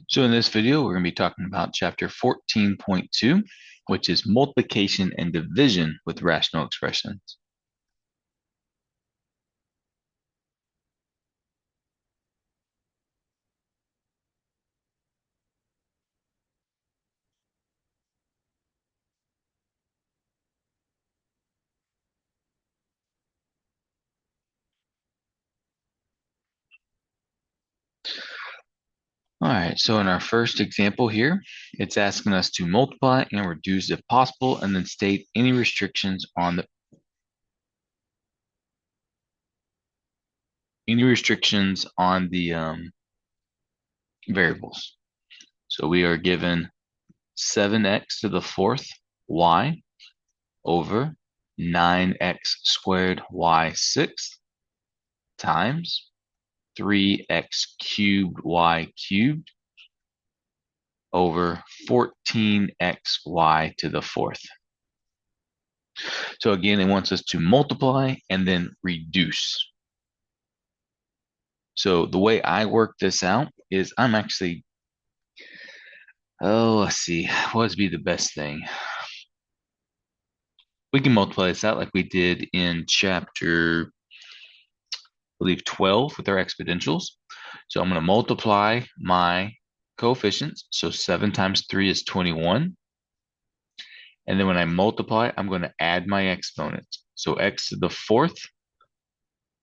So in this video, we're going to be talking about chapter 14.2, which is multiplication and division with rational expressions. All right, so in our first example here, it's asking us to multiply and reduce if possible, and then state any restrictions on the variables. So we are given 7x to the fourth y over 9x squared y sixth times 3x cubed y cubed over 14xy to the fourth. So again, it wants us to multiply and then reduce. So the way I work this out is I'm actually, let's see, what would be the best thing? We can multiply this out like we did in chapter, I believe, 12 with our exponentials. So I'm going to multiply my coefficients. So 7 times 3 is 21. And then when I multiply, I'm going to add my exponents. So x to the fourth,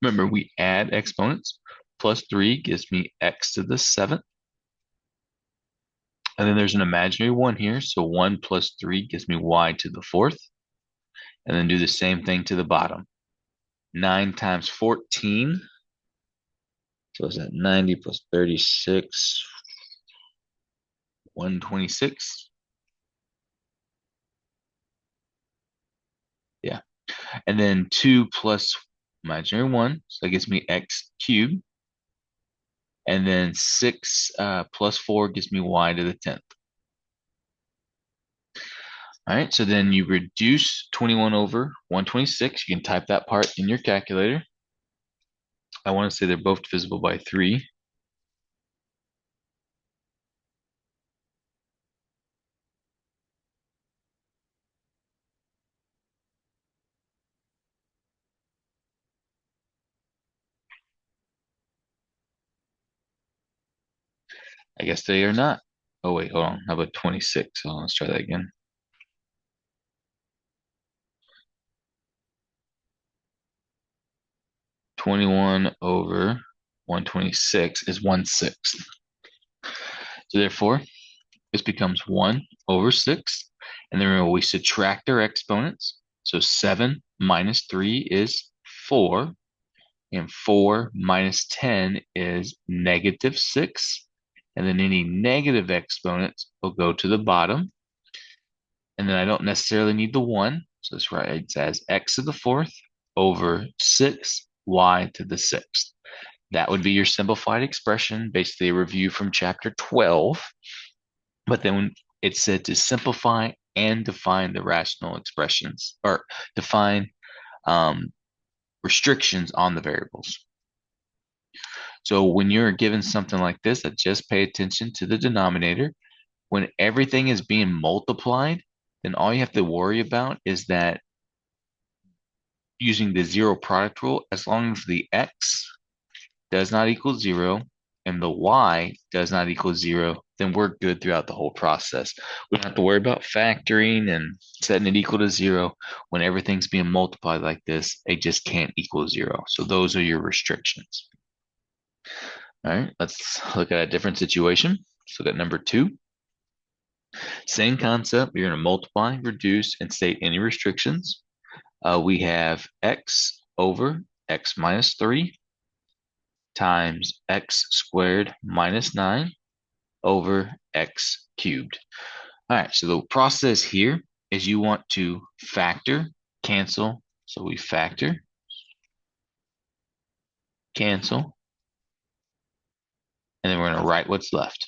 remember we add exponents, plus 3 gives me x to the seventh. And then there's an imaginary 1 here, so 1 plus 3 gives me y to the fourth. And then do the same thing to the bottom. 9 times 14, so is that 90 plus 36, 126. Yeah. And then 2 plus imaginary 1, so that gives me x cubed. And then 6 plus 4 gives me y to the 10th. All right, so then you reduce 21 over 126. You can type that part in your calculator. I want to say they're both divisible by 3. I guess they are not. Oh, wait, hold on. How about 26? Oh, let's try that again. 21 over 126 is 1/6. So therefore, this becomes 1 over 6. And then we subtract our exponents. So 7 minus 3 is 4. And 4 minus 10 is -6. And then any negative exponents will go to the bottom. And then I don't necessarily need the 1. So this writes as x to the fourth over 6y to the sixth. That would be your simplified expression, basically a review from chapter 12. But then when it said to simplify and define the rational expressions, or define restrictions on the variables. So when you're given something like this, just pay attention to the denominator. When everything is being multiplied, then all you have to worry about is that using the zero product rule, as long as the x does not equal 0 and the y does not equal 0, then we're good throughout the whole process. We don't have to worry about factoring and setting it equal to 0. When everything's being multiplied like this, it just can't equal 0. So those are your restrictions. All right, let's look at a different situation. Let's look at number 2. Same concept. You're going to multiply, reduce, and state any restrictions. We have x over x minus 3 times x squared minus 9 over x cubed. All right, so the process here is you want to factor, cancel. So we factor, cancel, and then we're going to write what's left.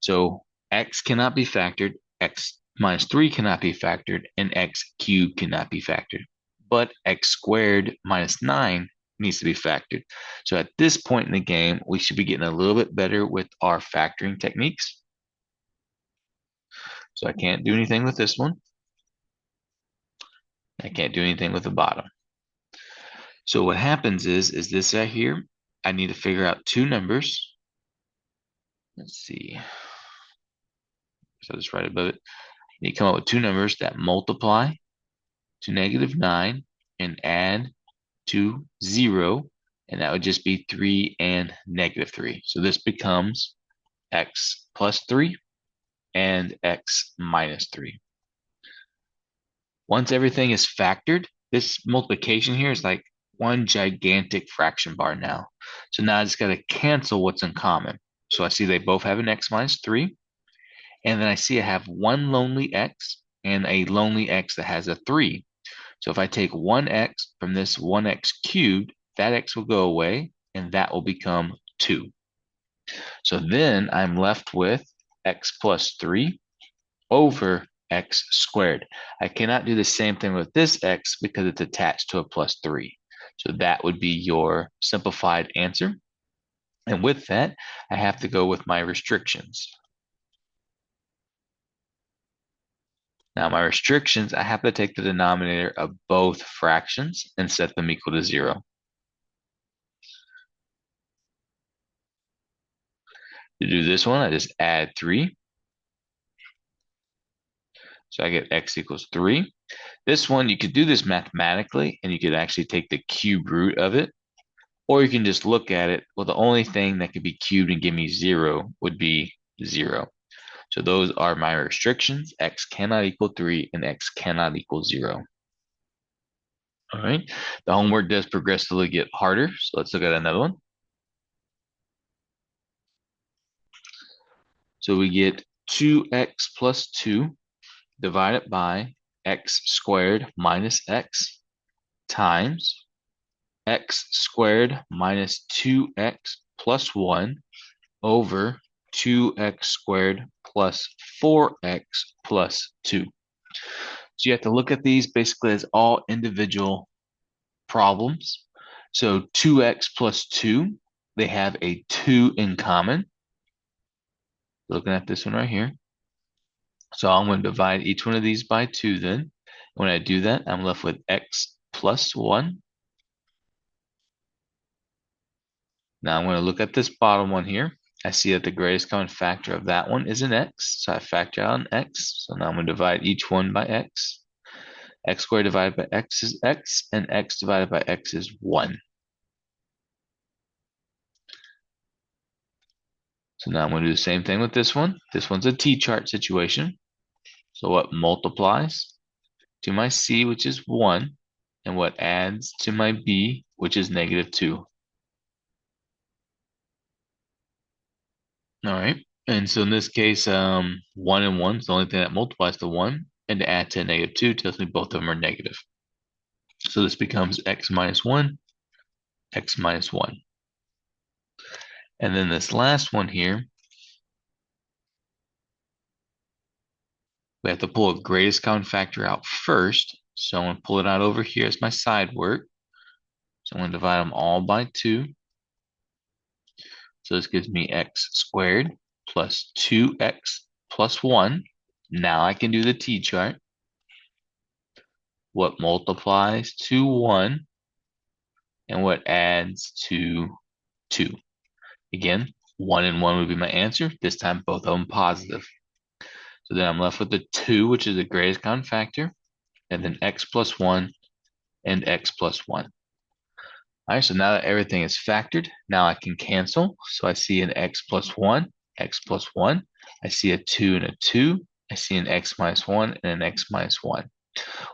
So x cannot be factored, x minus 3 cannot be factored, and x cubed cannot be factored. But x squared minus 9 needs to be factored. So at this point in the game, we should be getting a little bit better with our factoring techniques. So I can't do anything with this one. I can't do anything with the bottom. So what happens is this right here, I need to figure out two numbers. Let's see. So I'll just write above it. You come up with two numbers that multiply to -9 and add to 0, and that would just be 3 and -3. So this becomes x plus 3 and x minus 3. Once everything is factored, this multiplication here is like one gigantic fraction bar now. So now I just got to cancel what's in common. So I see they both have an x minus 3, and then I see I have one lonely x and a lonely x that has a 3. So if I take 1x from this 1x cubed, that x will go away, and that will become 2. So then I'm left with x plus 3 over x squared. I cannot do the same thing with this x because it's attached to a plus 3. So that would be your simplified answer. And with that, I have to go with my restrictions. Now my restrictions, I have to take the denominator of both fractions and set them equal to 0. To do this one, I just add 3. So I get x equals 3. This one, you could do this mathematically, and you could actually take the cube root of it, or you can just look at it. Well, the only thing that could be cubed and give me 0 would be 0. So those are my restrictions. X cannot equal 3 and x cannot equal 0. All right. The homework does progressively get harder. So let's look at another one. So we get 2x plus 2 divided by x squared minus x times x squared minus 2x plus 1 over 2x squared plus 4x plus 2. So you have to look at these basically as all individual problems. So 2x plus 2, they have a 2 in common. Looking at this one right here. So I'm going to divide each one of these by 2 then. When I do that, I'm left with x plus 1. Now I'm going to look at this bottom one here. I see that the greatest common factor of that one is an x. So I factor out an x. So now I'm going to divide each one by x. X squared divided by x is x, and x divided by x is 1. So now I'm going to do the same thing with this one. This one's a t-chart situation. So what multiplies to my c, which is 1, and what adds to my b, which is -2. All right. And so in this case, 1 and 1 is the only thing that multiplies to 1, and to add to -2 tells me both of them are negative. So this becomes x minus 1, x minus 1. And then this last one here, we have to pull a greatest common factor out first. So I'm going to pull it out over here as my side work. So I'm going to divide them all by 2. So this gives me x squared plus 2x plus 1. Now I can do the t-chart. What multiplies to 1 and what adds to 2. Again, 1 and 1 would be my answer. This time both of them positive. So then I'm left with the 2, which is the greatest common factor, and then x plus 1 and x plus 1. All right, so now that everything is factored, now I can cancel. So I see an x plus 1, x plus 1. I see a 2 and a 2. I see an x minus 1 and an x minus 1.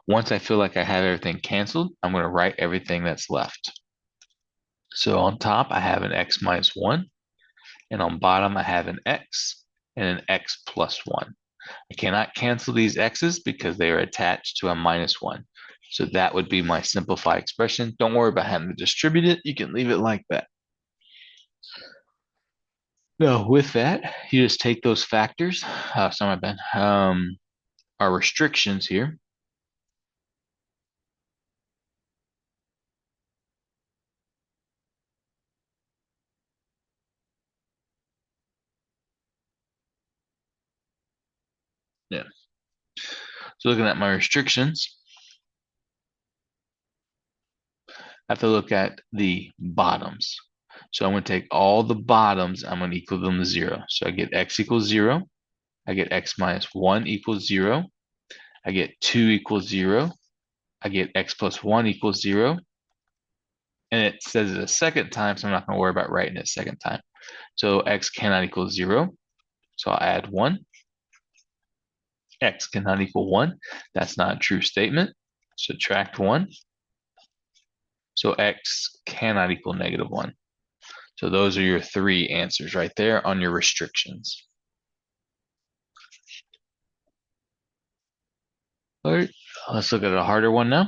Once I feel like I have everything canceled, I'm going to write everything that's left. So on top, I have an x minus 1, and on bottom, I have an x and an x plus 1. I cannot cancel these x's because they are attached to a -1. So that would be my simplified expression. Don't worry about having to distribute it. You can leave it like that. Now, with that, you just take those factors. Sorry, my bad. Our restrictions here. So looking at my restrictions, I have to look at the bottoms. So I'm going to take all the bottoms, I'm going to equal them to 0. So I get x equals 0. I get x minus 1 equals 0. I get 2 equals 0. I get x plus 1 equals 0. And it says it a second time, so I'm not going to worry about writing it a second time. So x cannot equal 0. So I'll add 1. X cannot equal 1. That's not a true statement. Subtract 1. So x cannot equal -1. So those are your 3 answers right there on your restrictions. All right, let's look at a harder one now.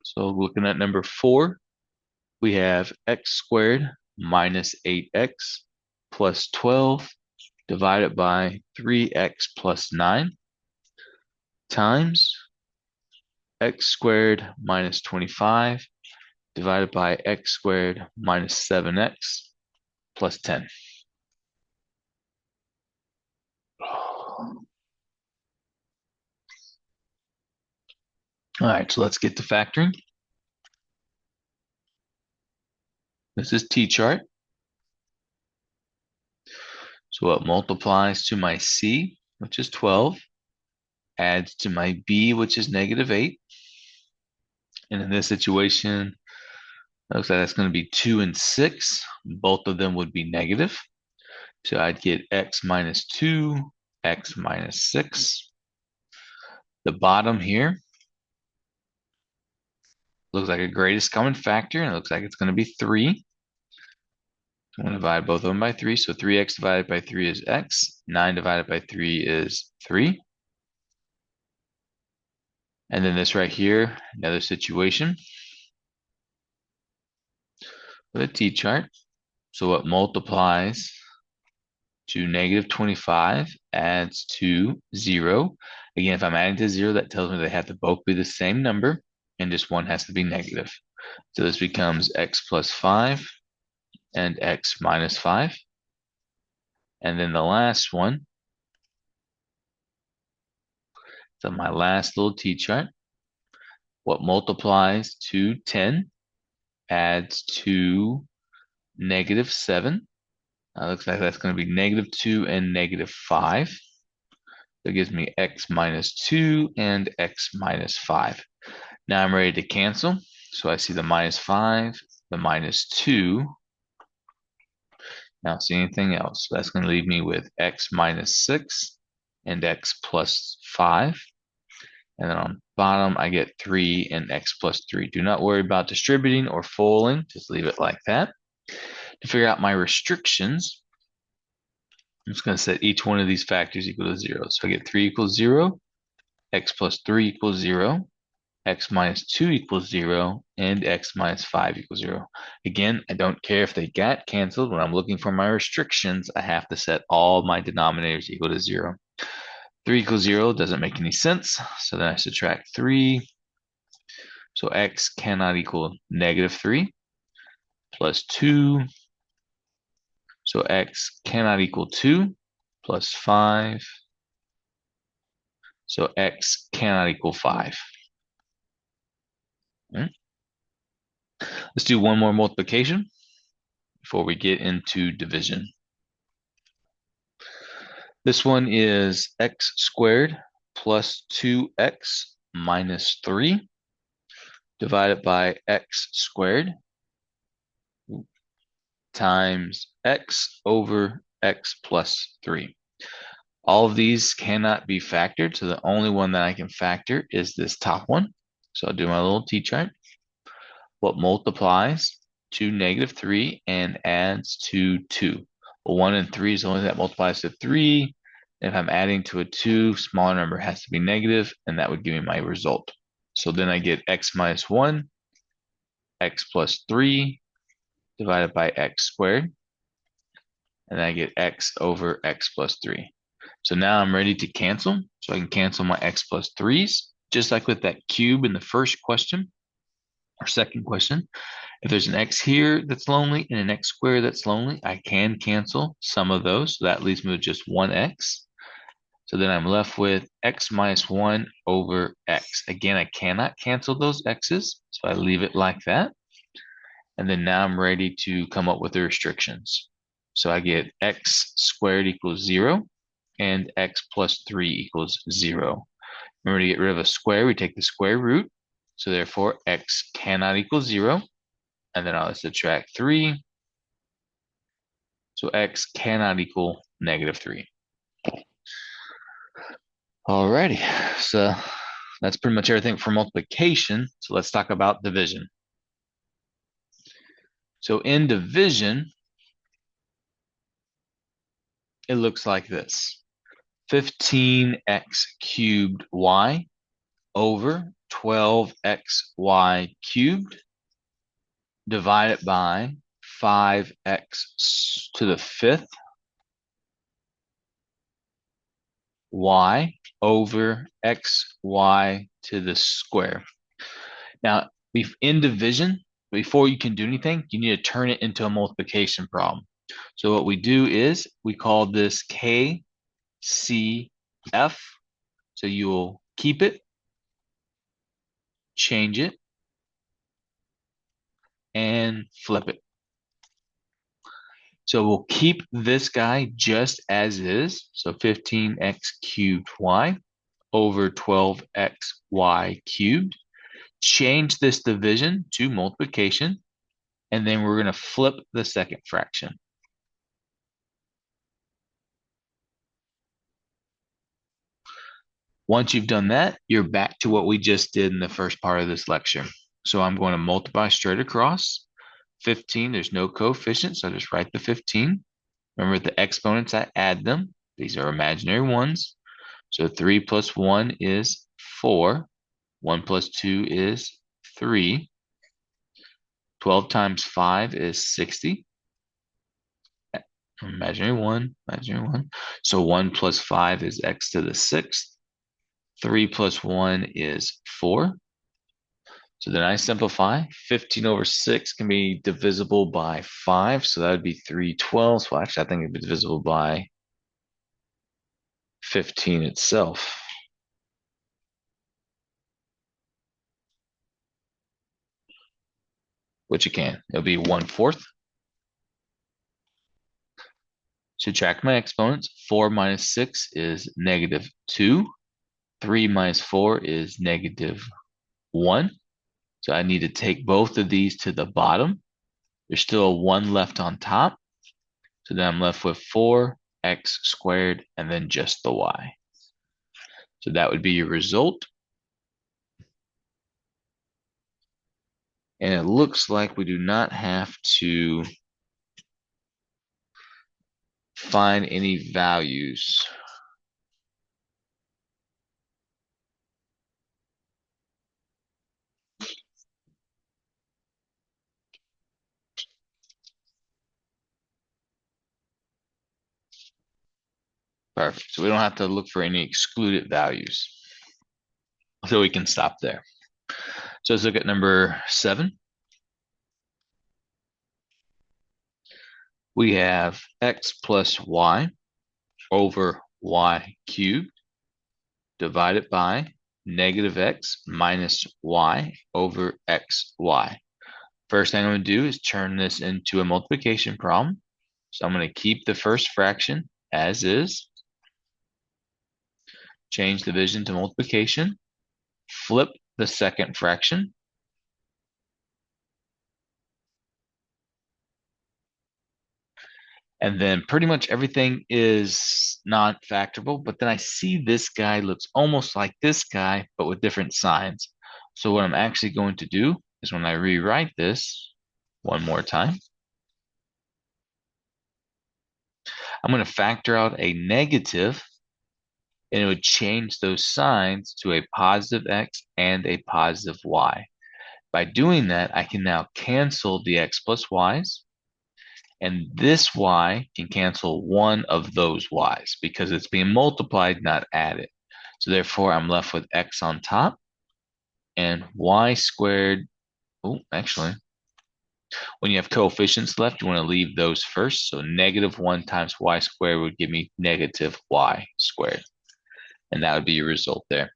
So looking at number 4, we have x squared minus 8x plus 12 divided by 3x plus 9 times x squared minus 25 divided by x squared minus 7x plus 10. All right, so let's get to factoring. This is T-chart. So what multiplies to my C, which is 12, adds to my B, which is -8. And in this situation, it looks like that's going to be 2 and 6. Both of them would be negative. So I'd get x minus 2, x minus 6. The bottom here looks like a greatest common factor, and it looks like it's going to be 3. I'm going to divide both of them by 3. So 3x divided by 3 is x. 9 divided by 3 is 3. And then this right here, another situation with a T-chart. So what multiplies to -25 adds to 0. Again, if I'm adding to 0, that tells me they have to both be the same number, and just one has to be negative. So this becomes x plus 5 and x minus 5. And then the last one, so my last little T-chart, what multiplies to 10 adds to -7. Looks like that's going to be -2 and -5. That gives me x minus 2 and x minus 5. Now I'm ready to cancel. So I see the -5, the -2. Now see anything else. So that's going to leave me with x minus 6 and x plus 5. And then on the bottom, I get 3 and x plus 3. Do not worry about distributing or foiling. Just leave it like that. To figure out my restrictions, I'm just going to set each one of these factors equal to 0. So I get 3 equals 0, x plus 3 equals 0, x minus 2 equals 0, and x minus 5 equals 0. Again, I don't care if they got canceled. When I'm looking for my restrictions, I have to set all my denominators equal to 0. 3 equals 0 doesn't make any sense. So then I subtract 3. So x cannot equal -3 plus 2. So x cannot equal 2 plus 5. So x cannot equal 5. Let's do one more multiplication before we get into division. This one is x squared plus 2x minus 3 divided by x squared times x over x plus 3. All of these cannot be factored, so the only one that I can factor is this top one. So I'll do my little T-chart. What multiplies to -3 and adds to 2? Well, 1 and 3 is the only thing that multiplies to 3. If I'm adding to a 2, smaller number has to be negative, and that would give me my result. So then I get x minus 1, x plus 3 divided by x squared, and then I get x over x plus 3. So now I'm ready to cancel. So I can cancel my x plus 3's, just like with that cube in the first question, or second question. If there's an x here that's lonely and an x squared that's lonely, I can cancel some of those. So that leaves me with just one x. So then I'm left with x minus 1 over x. Again, I cannot cancel those x's, so I leave it like that. And then now I'm ready to come up with the restrictions. So I get x squared equals 0 and x plus 3 equals 0. Remember, to get rid of a square, we take the square root. So therefore, x cannot equal 0. And then I'll subtract 3. So x cannot equal negative 3. Alrighty, so that's pretty much everything for multiplication. So let's talk about division. So in division, it looks like this. 15x cubed y over 12xy cubed divided by 5x to the fifth y over xy to the square. Now, in division, before you can do anything, you need to turn it into a multiplication problem. So what we do is we call this KCF. So you will keep it, change it, and flip it. So we'll keep this guy just as is. So 15x cubed y over 12xy cubed. Change this division to multiplication, and then we're going to flip the second fraction. Once you've done that, you're back to what we just did in the first part of this lecture. So I'm going to multiply straight across. 15, there's no coefficient, so I just write the 15. Remember the exponents, I add them. These are imaginary ones. So 3 plus 1 is 4. 1 plus 2 is 3. 12 times 5 is 60. Imaginary 1, imaginary 1. So 1 plus 5 is x to the 6th. 3 plus 1 is 4. So then I simplify. 15 over 6 can be divisible by 5. So that would be 3/12. Well, actually, I think it'd be divisible by 15 itself. Which you can. It'll be 1/4. Subtract my exponents. 4 minus 6 is negative 2. 3 minus 4 is negative 1. So I need to take both of these to the bottom. There's still a 1 left on top. So then I'm left with 4x squared and then just the y. So that would be your result. And it looks like we do not have to find any values. Perfect. So we don't have to look for any excluded values. So we can stop there. So let's look at number 7. We have x plus y over y cubed divided by negative x minus y over xy. First thing I'm going to do is turn this into a multiplication problem. So I'm going to keep the first fraction as is, change division to multiplication, flip the second fraction, and then pretty much everything is not factorable, but then I see this guy looks almost like this guy, but with different signs. So what I'm actually going to do is when I rewrite this one more time, I'm going to factor out a negative, and it would change those signs to a positive x and a positive y. By doing that, I can now cancel the x plus y's, and this y can cancel one of those y's because it's being multiplied, not added. So therefore, I'm left with x on top and y squared. Oh, actually, when you have coefficients left, you want to leave those first. So negative 1 times y squared would give me negative y squared. And that would be your result there.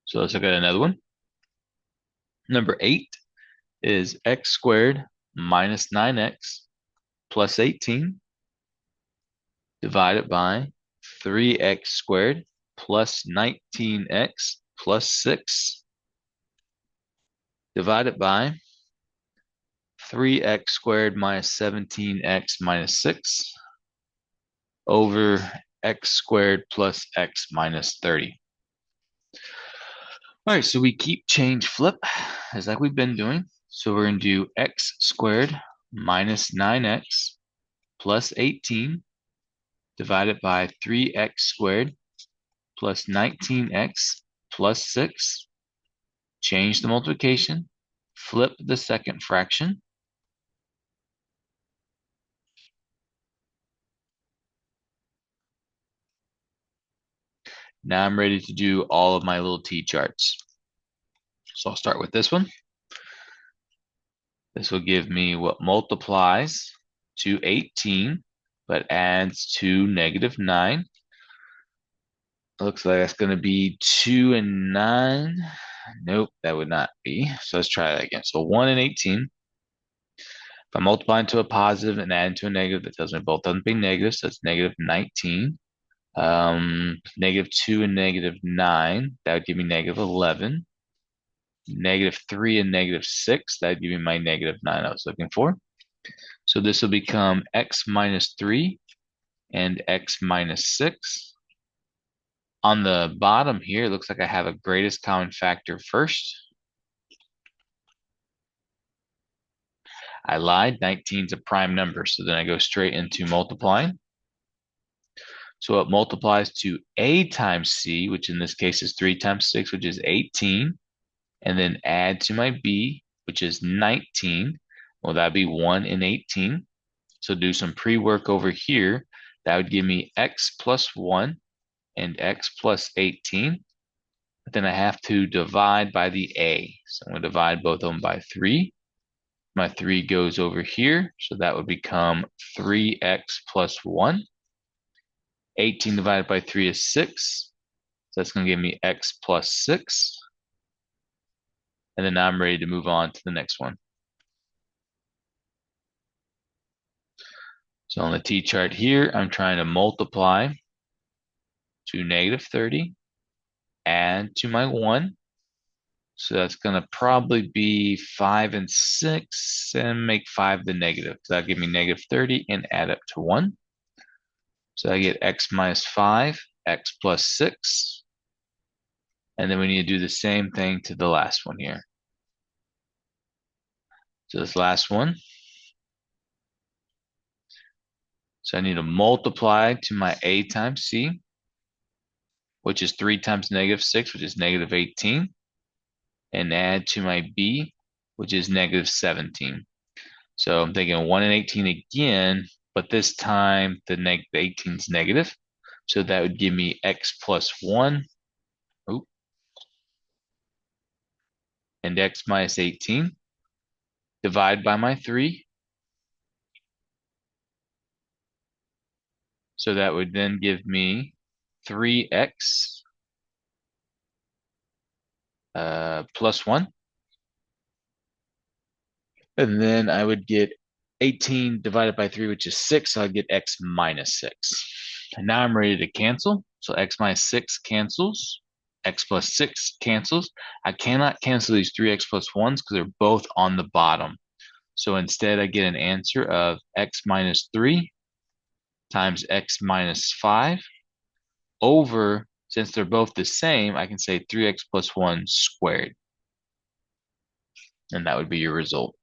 So let's look at another one. Number 8 is x squared minus 9x plus 18 divided by 3x squared plus 19x plus 6 divided by 3x squared minus 17x minus 6 over x squared plus x minus 30. All right, so we keep change flip as like we've been doing. So we're going to do x squared minus 9x plus 18 divided by 3x squared plus 19x plus 6. Change the multiplication, flip the second fraction. Now I'm ready to do all of my little t-charts. So I'll start with this one. This will give me what multiplies to 18, but adds to negative 9. Looks like that's going to be 2 and 9. Nope, that would not be. So let's try that again. So 1 and 18. If I multiply into a positive and add into a negative, that tells me both of them being negative, so it's negative 19. Negative 2 and negative 9, that would give me negative 11. Negative 3 and negative 6, that would give me my negative 9 I was looking for. So this will become x minus 3 and x minus 6. On the bottom here, it looks like I have a greatest common factor first. I lied, 19 is a prime number, so then I go straight into multiplying. So it multiplies to a times c, which in this case is 3 times 6, which is 18, and then add to my b, which is 19. Well, that'd be 1 and 18. So do some pre-work over here. That would give me x plus 1 and x plus 18. But then I have to divide by the a. So I'm going to divide both of them by 3. My 3 goes over here, so that would become 3x plus 1. 18 divided by 3 is 6. So that's going to give me x plus 6. And then now I'm ready to move on to the next one. So on the t-chart here, I'm trying to multiply to negative 30, add to my 1. So that's going to probably be 5 and 6, and make 5 the negative. So that'll give me negative 30 and add up to 1. So I get x minus 5, x plus 6. And then we need to do the same thing to the last one here. So this last one. So I need to multiply to my a times c, which is 3 times negative 6, which is negative 18, and add to my b, which is negative 17. So I'm thinking 1 and 18 again, but this time the 18 is negative. So that would give me x plus 1 and x minus 18. Divide by my 3. So that would then give me 3x plus 1. And then I would get 18 divided by 3, which is 6. So I'd get x minus 6. And now I'm ready to cancel. So x minus 6 cancels. X plus 6 cancels. I cannot cancel these 3x plus 1s because they're both on the bottom. So instead, I get an answer of x minus 3 times x minus 5 over, since they're both the same, I can say 3x plus 1 squared. And that would be your result.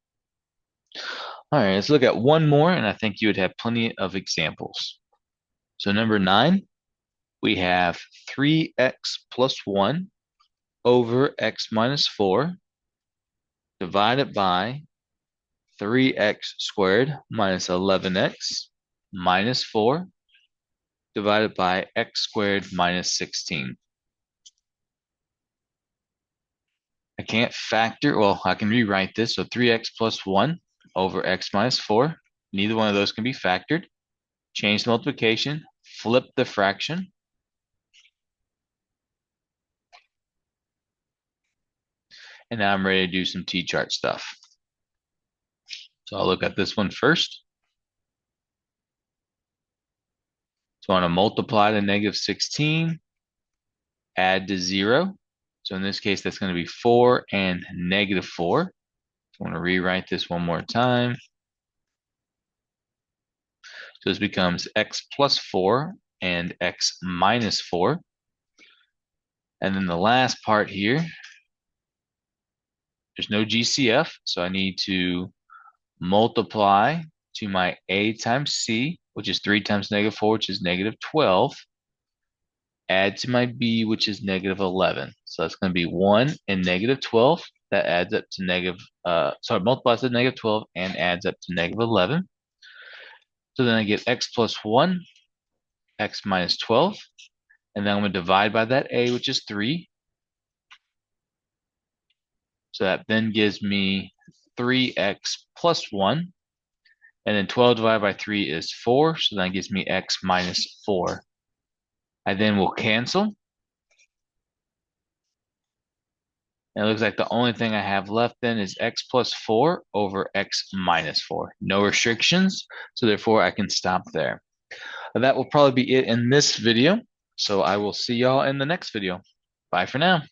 All right, let's look at one more, and I think you would have plenty of examples. So number 9, we have 3x plus 1 over x minus 4 divided by 3x squared minus 11x minus 4 divided by x squared minus 16. I can't factor, well, I can rewrite this. So 3x plus 1 over x minus 4. Neither one of those can be factored. Change the multiplication, flip the fraction. And now I'm ready to do some T-chart stuff. So I'll look at this one first. So I want to multiply the negative 16, add to 0. So in this case, that's going to be 4 and negative 4. I want to rewrite this one more time. So this becomes x plus 4 and x minus 4. And then the last part here, there's no GCF, so I need to multiply to my a times c, which is 3 times negative 4, which is negative 12. Add to my b, which is negative 11. So that's going to be 1 and negative 12. That adds up to negative, multiplies to negative 12 and adds up to negative 11. So then I get x plus 1, x minus 12. And then I'm going to divide by that a, which is 3. So that then gives me 3x plus 1. And then 12 divided by 3 is 4. So that gives me x minus 4. I then will cancel. And it looks like the only thing I have left then is x plus 4 over x minus 4. No restrictions, so therefore I can stop there. That will probably be it in this video. So I will see y'all in the next video. Bye for now.